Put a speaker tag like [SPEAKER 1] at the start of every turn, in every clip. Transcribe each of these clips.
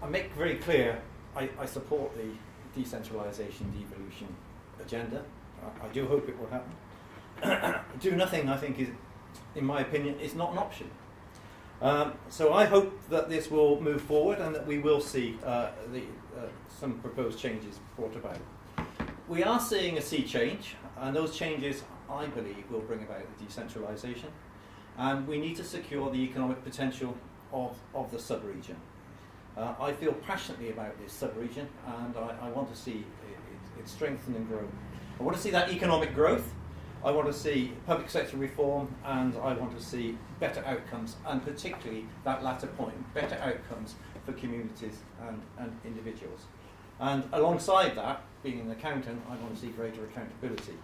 [SPEAKER 1] I make very clear I support the decentralisation, devolution agenda. I do hope it will happen. Do nothing, I think, is, in my opinion, is not an option. So I hope that this will move forward and that we will see some proposed changes brought about. We are seeing a sea change, and those changes, I believe, will bring about the decentralisation. And we need to secure the economic potential of the sub-region. I feel passionately about this sub-region, and I want to see it strengthen and grow. I want to see that economic growth. I want to see public sector reform, and I want to see better outcomes, and particularly that latter point, better outcomes for communities and individuals. And alongside that, being an accountant, I want to see greater accountability.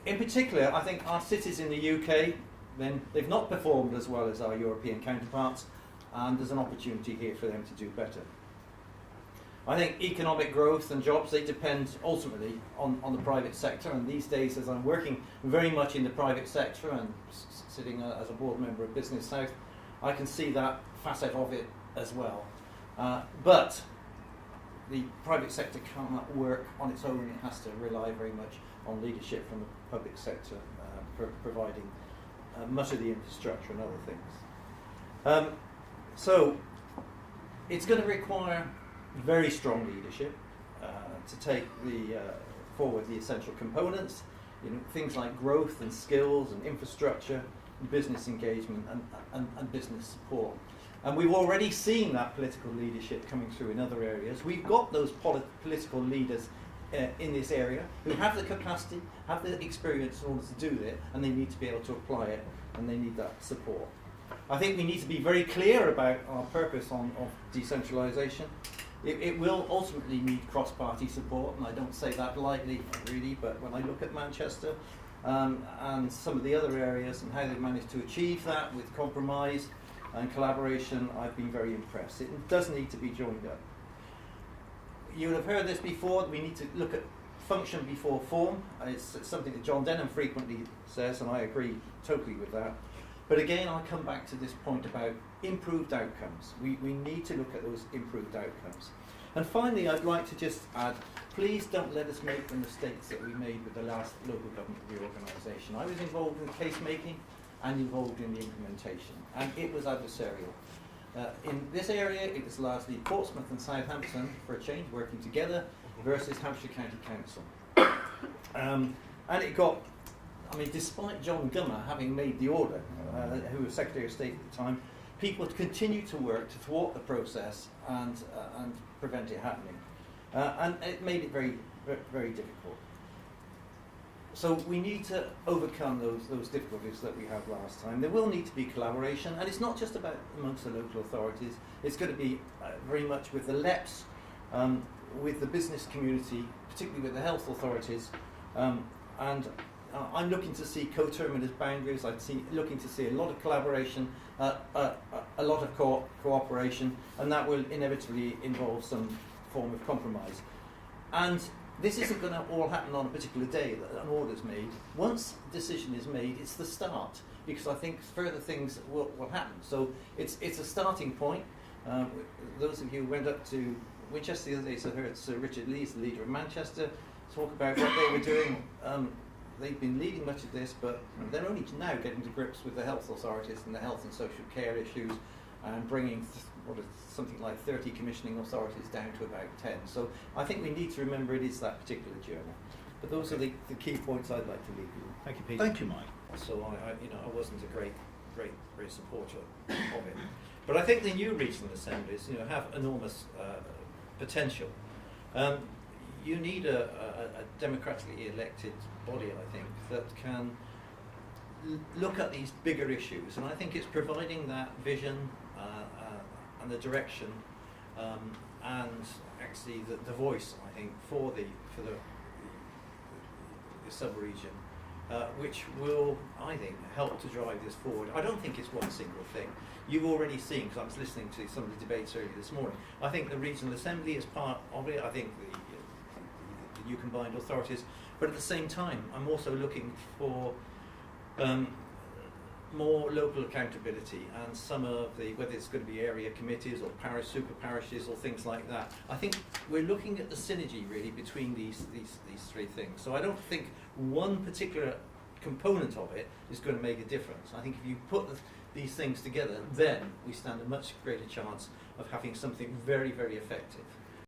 [SPEAKER 1] In particular, I think our cities in the UK, then they've not performed as well as our European counterparts, and there's an opportunity here for them to do better. I think economic growth and jobs, they depend ultimately on the private sector, and these days, as I'm working very much in the private sector and sitting as a board member of Business South, I can see that facet of it as well. But the private sector cannot work on its own. It has to rely very much on leadership from the public sector, providing much of the infrastructure and other things. So it's going to require very strong leadership to take forward the essential components, things like growth and skills and infrastructure, business engagement and business support. And we've already seen that political leadership coming through in other areas. We've got those political leaders in this area who have the capacity, have the experience in order to do it, and they need to be able to apply it, and they need that support. I think we need to be very clear about our purpose of decentralisation. It will ultimately need cross-party support, and I don't say that lightly, really, but when I look at Manchester and some of the other areas and how they've managed to achieve that with compromise and collaboration, I've been very impressed. It does need to be joined up. You would have heard this before, we need to look at function before form. It's something that John Denham frequently says, and I agree totally with that. But again, I'll come back to this point about improved outcomes. We need to look at those improved outcomes. And finally, I'd like to just add, please don't let us make the mistakes that we made with the last local government reorganisation. I was involved in case making and involved in the implementation, and it was adversarial. In this area, it was largely Portsmouth and Southampton, for a change, working together, versus Hampshire County Council. And it got, despite John Gummer having made the order, who was Secretary of State at the time, people continued to work to thwart the process and prevent it happening. And it made it very, very difficult. So we need to overcome those difficulties that we had last time. There will need to be collaboration, and it's not just about amongst the local authorities. It's going to be very much with the LEPs, with the business community, particularly with the health authorities, and I'm looking to see coterminous boundaries. I'm looking to see a lot of collaboration, a lot of cooperation, and that will inevitably involve some form of compromise. And this isn't going to all happen on a particular day that an order is made. Once a decision is made, it's the start, because I think further things will happen. So it's a starting point. Those of you who went up to Winchester the other day heard Sir Richard Lees, the leader of Manchester, talk about what they were doing. They've been leading much of this, but they're only now getting to grips with the health authorities and the health and social care issues, and bringing something like 30 commissioning authorities down to about 10. So I think we need to remember it is that particular journey. But those are the key points I'd like to leave you.
[SPEAKER 2] Thank you, Peter. Thank you, Mike.
[SPEAKER 1] So I wasn't a great supporter of it. But I think the new regional assemblies, have enormous potential. You need a democratically elected body, I think, that can look at these bigger issues, and I think it's providing that vision and the direction and actually the voice, I think, for the sub-region, which will, I think, help to drive this forward. I don't think it's one single thing. You've already seen, because I was listening to some of the debates earlier this morning, I think the regional assembly is part of it. I think the new combined authorities, but at the same time, I'm also looking for more local accountability and some of the, whether it's going to be area committees or parish super parishes or things like that, I think we're looking at the synergy really between these three things. So I don't think one particular component of it is going to make a difference. I think if you put these things together, then we stand a much greater chance of having something very, very effective.